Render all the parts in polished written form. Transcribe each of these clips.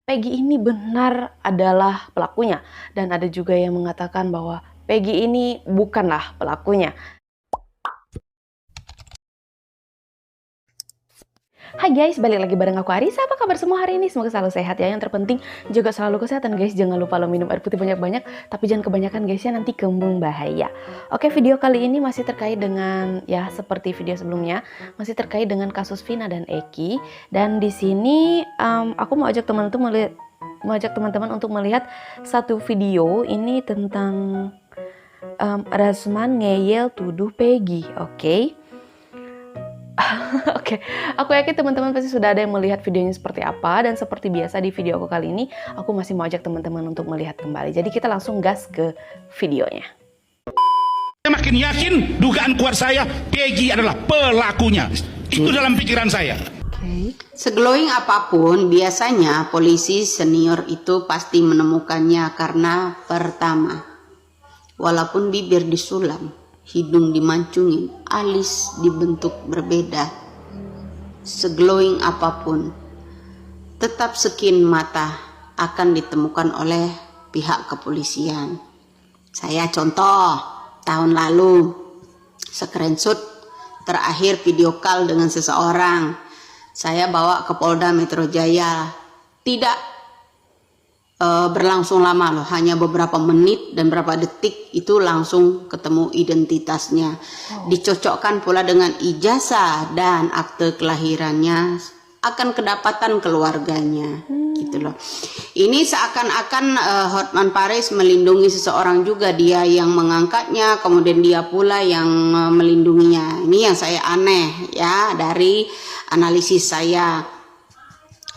Peggy ini benar adalah pelakunya, dan ada juga yang mengatakan bahwa Peggy ini bukanlah pelakunya. Hai guys, balik lagi bareng aku Arisa. Apa kabar semua hari ini? Semoga selalu sehat ya. Yang terpenting jaga selalu kesehatan guys. Jangan lupa lo minum air putih banyak-banyak, tapi jangan kebanyakan guys ya, nanti kembung bahaya. Oke, video kali ini masih terkait dengan ya seperti video sebelumnya, masih terkait dengan kasus Vina dan Eki. Dan di sini aku mau ajak teman-teman untuk melihat satu video ini tentang Rasman ngeyel tuduh Peggy. Oke. Oke, aku yakin teman-teman pasti sudah ada yang melihat videonya seperti apa, dan seperti biasa di video aku kali ini, aku masih mau ajak teman-teman untuk melihat kembali. Jadi kita langsung gas ke videonya. Saya makin yakin dugaan kuat saya, Peggy adalah pelakunya. Itu dalam pikiran saya. Seglowing apapun, biasanya polisi senior itu pasti menemukannya karena pertama, walaupun bibir disulam, hidung dimancungin, alis dibentuk berbeda, seglowing apapun, tetap skin mata akan ditemukan oleh pihak kepolisian. Saya contoh, tahun lalu, screenshot terakhir video call dengan seseorang. Saya bawa ke Polda Metro Jaya. Tidak berlangsung lama loh, hanya beberapa menit dan beberapa detik itu langsung ketemu identitasnya. Dicocokkan pula dengan ijazah dan akte kelahirannya, akan kedapatan keluarganya. Gitu loh. Ini seakan-akan Hotman Paris melindungi seseorang juga, dia yang mengangkatnya, kemudian dia pula yang melindunginya. Ini yang saya aneh ya dari analisis saya.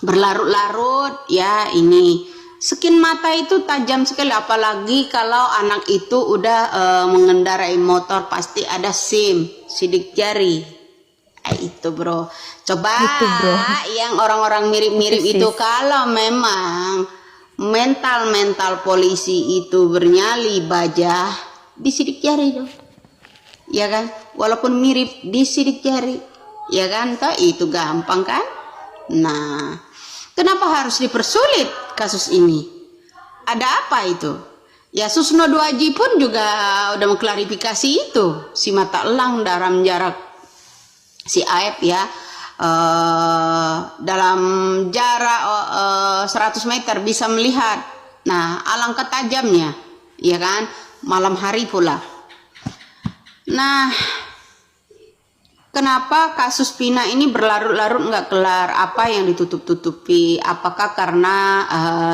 Berlarut-larut ya ini. Skin mata itu tajam sekali, apalagi kalau anak itu udah mengendarai motor, pasti ada SIM, sidik jari. Itu bro, coba itu, bro. Yang orang-orang mirip-mirip itu kalau memang mental polisi itu bernyali baja, disidik jari dong, ya kan? Walaupun mirip disidik jari, ya kan? Toh itu gampang kan? Nah, kenapa harus dipersulit kasus ini? Ada apa itu? Ya Susno Duaji pun juga udah mengklarifikasi itu. Si mata elang dalam jarak si Aep ya, dalam jarak 100 meter bisa melihat. Nah, alangkah tajamnya, ya kan? Malam hari pula. Nah, kenapa kasus Vina ini berlarut-larut nggak kelar? Apa yang ditutup-tutupi? Apakah karena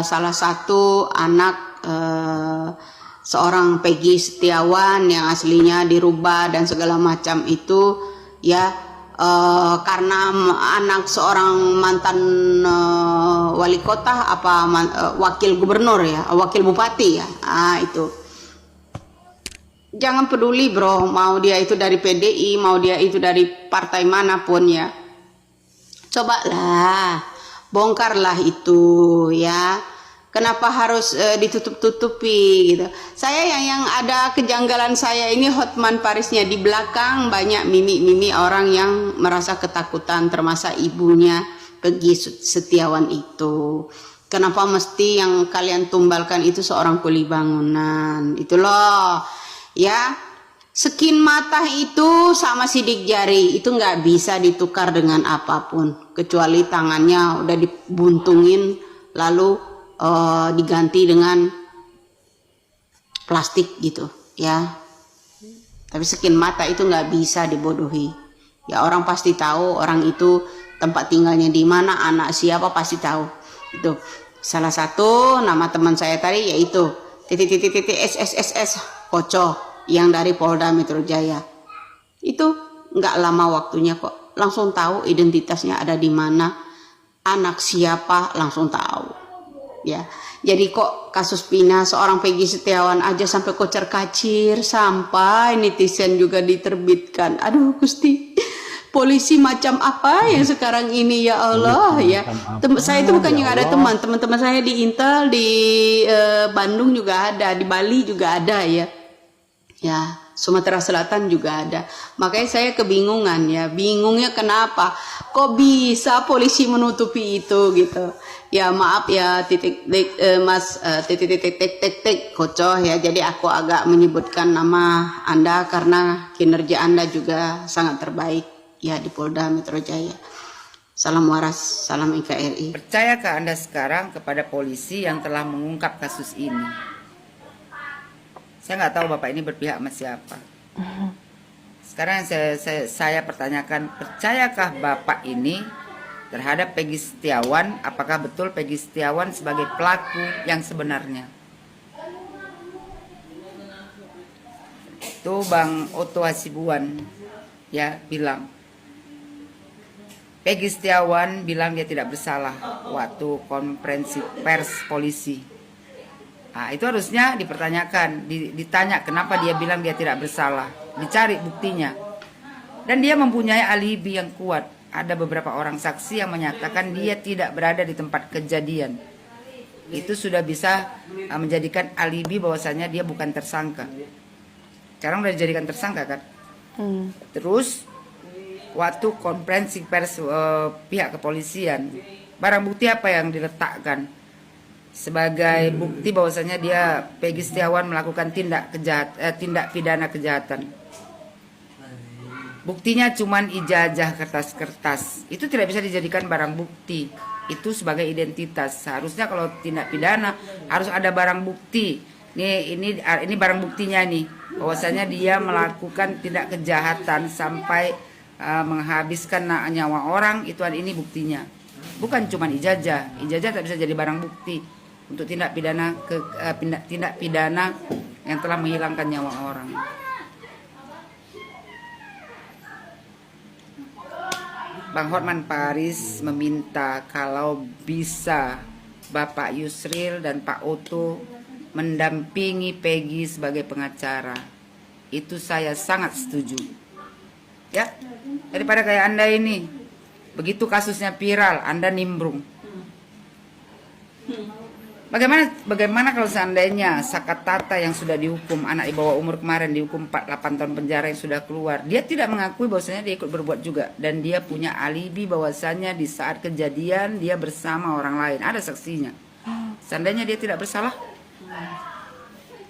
salah satu anak seorang Peggy Setiawan yang aslinya dirubah dan segala macam itu ya, karena anak seorang mantan wali kota apa wakil gubernur ya, wakil bupati ya, itu. Jangan peduli bro, mau dia itu dari PDI, mau dia itu dari partai manapun ya. Cobalah, bongkarlah itu ya. Kenapa harus ditutup-tutupi gitu. Saya yang ada kejanggalan saya ini Hotman Parisnya, di belakang banyak mimi-mimi orang yang merasa ketakutan, termasuk ibunya Peggy Setiawan itu. Kenapa mesti yang kalian tumbalkan itu seorang kuli bangunan? Itu loh. Ya, skin mata itu sama sidik jari itu nggak bisa ditukar dengan apapun, kecuali tangannya udah dibuntungin lalu diganti dengan plastik gitu ya. Tapi skin mata itu nggak bisa dibodohi. Ya orang pasti tahu orang itu tempat tinggalnya di mana, anak siapa pasti tahu. Itu salah satu nama teman saya tadi yaitu SSSS Koco yang dari Polda Metro Jaya. Itu nggak lama waktunya kok, langsung tahu identitasnya ada di mana, anak siapa langsung tahu. Ya, jadi kok kasus Vina seorang Peggy Setiawan aja sampai kocar kacir, sampai netizen juga diterbitkan. Aduh Gusti, polisi macam apa yang sekarang ini ya Allah ya. Saya itu bukan yang ada teman-teman saya di Intel di Bandung juga ada, di Bali juga ada ya. Ya, Sumatera Selatan juga ada. Makanya saya kebingungan ya. Bingungnya kenapa? Kok bisa polisi menutupi itu gitu. Ya maaf ya Mas Kocoh ya. Jadi aku agak menyebutkan nama Anda karena kinerja Anda juga sangat terbaik ya di Polda Metro Jaya. Salam waras, salam NKRI. Percayakah Anda sekarang kepada polisi yang telah mengungkap kasus ini? Saya nggak tahu Bapak ini berpihak sama siapa. Sekarang saya pertanyakan, percayakah Bapak ini terhadap Peggy Setiawan? Apakah betul Peggy Setiawan sebagai pelaku yang sebenarnya? Itu Bang Oto Hasibuan ya bilang. Peggy Setiawan bilang dia tidak bersalah waktu konferensi pers polisi. Nah, itu harusnya dipertanyakan, ditanya kenapa dia bilang dia tidak bersalah, dicari buktinya. Dan dia mempunyai alibi yang kuat. Ada beberapa orang saksi yang menyatakan dia tidak berada di tempat kejadian. Itu sudah bisa menjadikan alibi bahwasanya dia bukan tersangka. Sekarang sudah dijadikan tersangka kan? Terus waktu konferensi pers pihak kepolisian, barang bukti apa yang diletakkan sebagai bukti bahwasanya dia Peggy Setiawan melakukan tindak pidana kejahatan? Buktinya cuman ijazah kertas-kertas. Itu tidak bisa dijadikan barang bukti. Itu sebagai identitas. Seharusnya kalau tindak pidana harus ada barang bukti. Ini barang buktinya nih, bahwasanya dia melakukan tindak kejahatan sampai menghabiskan nyawa orang. Ini buktinya. Bukan cuman ijazah. Ijazah tak bisa jadi barang bukti untuk tindak pidana tindak pidana yang telah menghilangkan nyawa orang. Bang Hotman Paris meminta kalau bisa Bapak Yusril dan Pak Oto mendampingi Peggy sebagai pengacara. Itu saya sangat setuju. Ya, daripada kayak Anda ini, begitu kasusnya viral, Anda nimbrung. Bagaimana kalau seandainya Sakatata yang sudah dihukum, anak di bawah umur kemarin dihukum 8 tahun penjara yang sudah keluar, dia tidak mengakui bahwasanya dia ikut berbuat juga, dan dia punya alibi bahwasanya di saat kejadian dia bersama orang lain, ada saksinya. Seandainya dia tidak bersalah,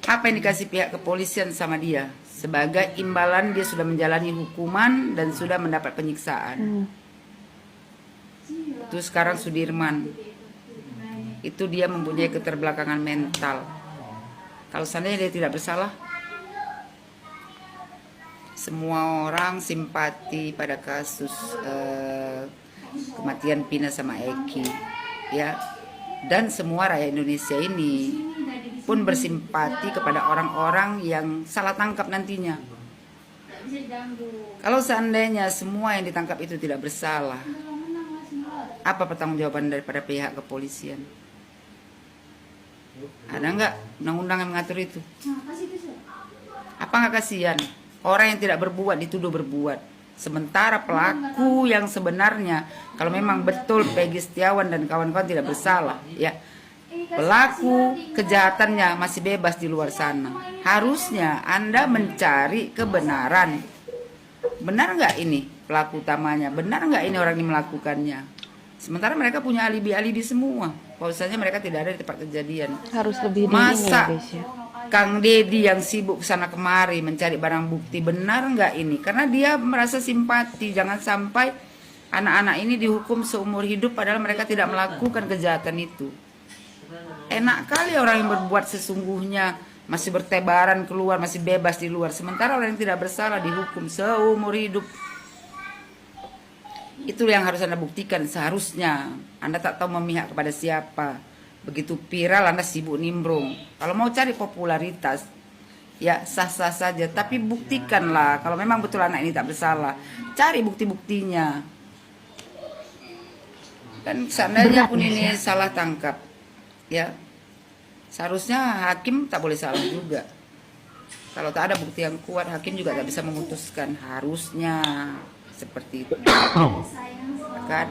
apa yang dikasih pihak kepolisian sama dia? Sebagai imbalan dia sudah menjalani hukuman dan sudah mendapat penyiksaan. Itu sekarang Sudirman, itu dia mempunyai keterbelakangan mental. Kalau seandainya dia tidak bersalah, semua orang simpati pada kasus kematian Pina sama Eki, ya, dan semua rakyat Indonesia ini pun bersimpati kepada orang-orang yang salah tangkap nantinya. Kalau seandainya semua yang ditangkap itu tidak bersalah, apa pertanggungjawaban daripada pihak kepolisian? Ada nggak undang-undang yang mengatur itu? Apa nggak kasihan orang yang tidak berbuat dituduh berbuat, sementara pelaku yang sebenarnya, kalau memang betul Peggy Setiawan dan kawan-kawan tidak bersalah, ya, pelaku kejahatannya masih bebas di luar sana. Harusnya Anda mencari kebenaran. Benar nggak ini pelaku utamanya? Benar nggak ini orang yang melakukannya? Sementara mereka punya alibi-alibi semua, bahwasanya mereka tidak ada di tempat kejadian. Harus lebih dini Masa ya guys ya. Kang Dedi yang sibuk sana kemari mencari barang bukti, benar nggak ini? Karena dia merasa simpati, jangan sampai anak-anak ini dihukum seumur hidup padahal mereka tidak melakukan kejahatan itu. Enak kali orang yang berbuat sesungguhnya masih bertebaran keluar, masih bebas di luar, sementara orang yang tidak bersalah dihukum seumur hidup. Itu yang harus Anda buktikan. Seharusnya Anda tak tahu memihak kepada siapa. Begitu viral Anda sibuk nimbrung. Kalau mau cari popularitas, ya sah-sah saja, tapi buktikanlah kalau memang betul anak ini tak bersalah. Cari bukti-buktinya. Dan seandainya pun ini salah tangkap, ya seharusnya hakim tak boleh salah juga. Kalau tak ada bukti yang kuat, hakim juga tak bisa memutuskan. Harusnya seperti itu. Kan?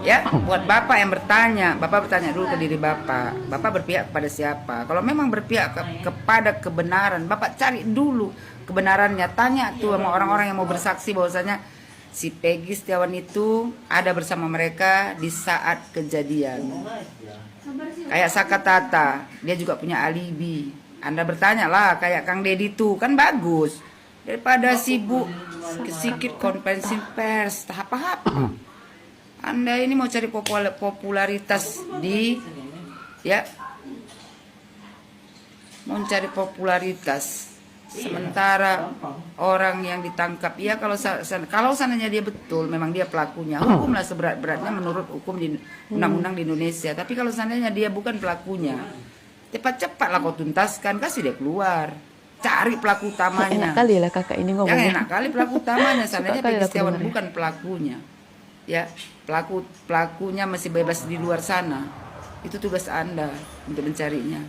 Ya, buat Bapak yang bertanya, Bapak bertanya dulu ke diri Bapak. Bapak berpihak kepada siapa? Kalau memang berpihak kepada kebenaran, Bapak cari dulu kebenarannya. Tanya tuh sama orang-orang yang mau bersaksi bahwasanya si Peggy Setiawan itu ada bersama mereka di saat kejadian. Kayak Saka Tata, dia juga punya alibi. Anda bertanya lah kayak Kang Deddy tuh, kan bagus. Daripada sibuk sedikit konferensi pers, tahap apa? Anda ini mau cari popularitas mau cari popularitas. Sementara orang yang ditangkap, ya kalau seandainya dia betul, memang dia pelakunya, hukumlah seberat-beratnya menurut hukum di undang-undang di Indonesia. Tapi kalau seandainya dia bukan pelakunya, cepat-cepatlah kau tuntaskan, kasih dia keluar, cari pelaku utamanya. Enak kali lah kakak ini ngomongnya. Yang enak kali pelaku utamanya, seandainya Suka kali Peggy aku Setiawan dengarnya. bukan pelakunya, ya pelakunya masih bebas di luar sana. Itu tugas Anda untuk mencarinya.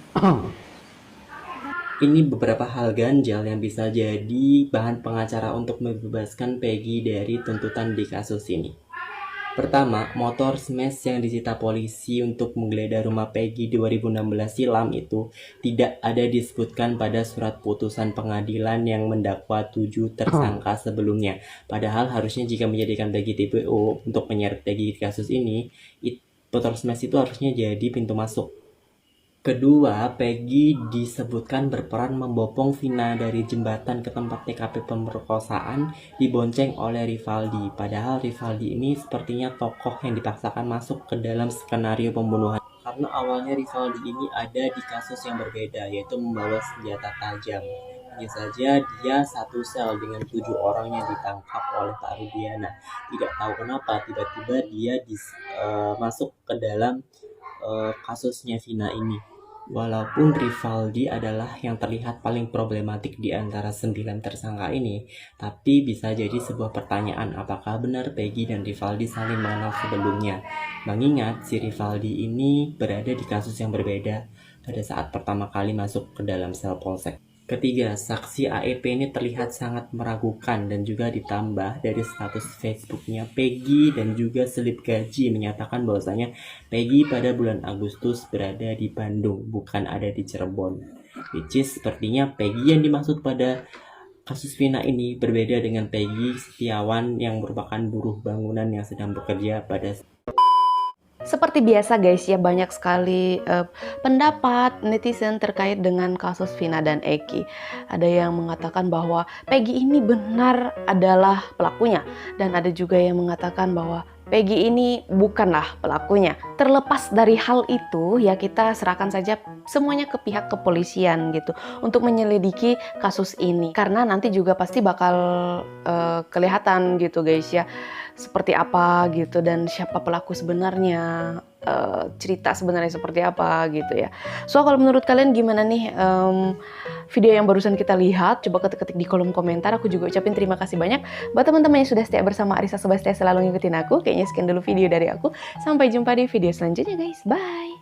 Ini beberapa hal ganjal yang bisa jadi bahan pengacara untuk membebaskan Peggy dari tuntutan di kasus ini. Pertama, motor smash yang disita polisi untuk menggeledah rumah Peggy 2016 silam itu tidak ada disebutkan pada surat putusan pengadilan yang mendakwa 7 tersangka sebelumnya. Padahal harusnya jika menjadikan Peggy TPO untuk menyeret Peggy di kasus ini, motor smash itu harusnya jadi pintu masuk. Kedua, Peggy disebutkan berperan membopong Vina dari jembatan ke tempat TKP pemerkosaan dibonceng oleh Rivaldi. Padahal Rivaldi ini sepertinya tokoh yang dipaksakan masuk ke dalam skenario pembunuhan. Karena awalnya Rivaldi ini ada di kasus yang berbeda, yaitu membawa senjata tajam. Hanya saja dia satu sel dengan 7 orang yang ditangkap oleh Pak Rudiana. Tidak tahu kenapa tiba-tiba dia masuk ke dalam kasusnya Vina ini. Walaupun Rivaldi adalah yang terlihat paling problematik di antara 9 tersangka ini, tapi bisa jadi sebuah pertanyaan apakah benar Peggy dan Rivaldi saling mengenal sebelumnya. Mengingat si Rivaldi ini berada di kasus yang berbeda pada saat pertama kali masuk ke dalam sel polsek. Ketiga, saksi AEP ini terlihat sangat meragukan dan juga ditambah dari status Facebooknya Peggy dan juga selip gaji menyatakan bahwasanya Peggy pada bulan Agustus berada di Bandung, bukan ada di Cirebon. Which is sepertinya Peggy yang dimaksud pada kasus Vina ini berbeda dengan Peggy Setiawan yang merupakan buruh bangunan yang sedang bekerja pada. Seperti biasa guys ya, banyak sekali pendapat netizen terkait dengan kasus Vina dan Eki. Ada yang mengatakan bahwa Peggy ini benar adalah pelakunya, dan ada juga yang mengatakan bahwa Peggy ini bukanlah pelakunya. Terlepas dari hal itu ya, kita serahkan saja semuanya ke pihak kepolisian gitu untuk menyelidiki kasus ini, karena nanti juga pasti bakal kelihatan gitu guys ya, seperti apa gitu dan siapa pelaku sebenarnya, cerita sebenarnya seperti apa gitu ya. So kalau menurut kalian gimana nih video yang barusan kita lihat? Coba ketik-ketik di kolom komentar. Aku juga ucapin terima kasih banyak buat teman-teman yang sudah setia bersama Arissa Sebastia, selalu ngikutin aku. Kayaknya sekian dulu video dari aku. Sampai jumpa di video selanjutnya guys. Bye.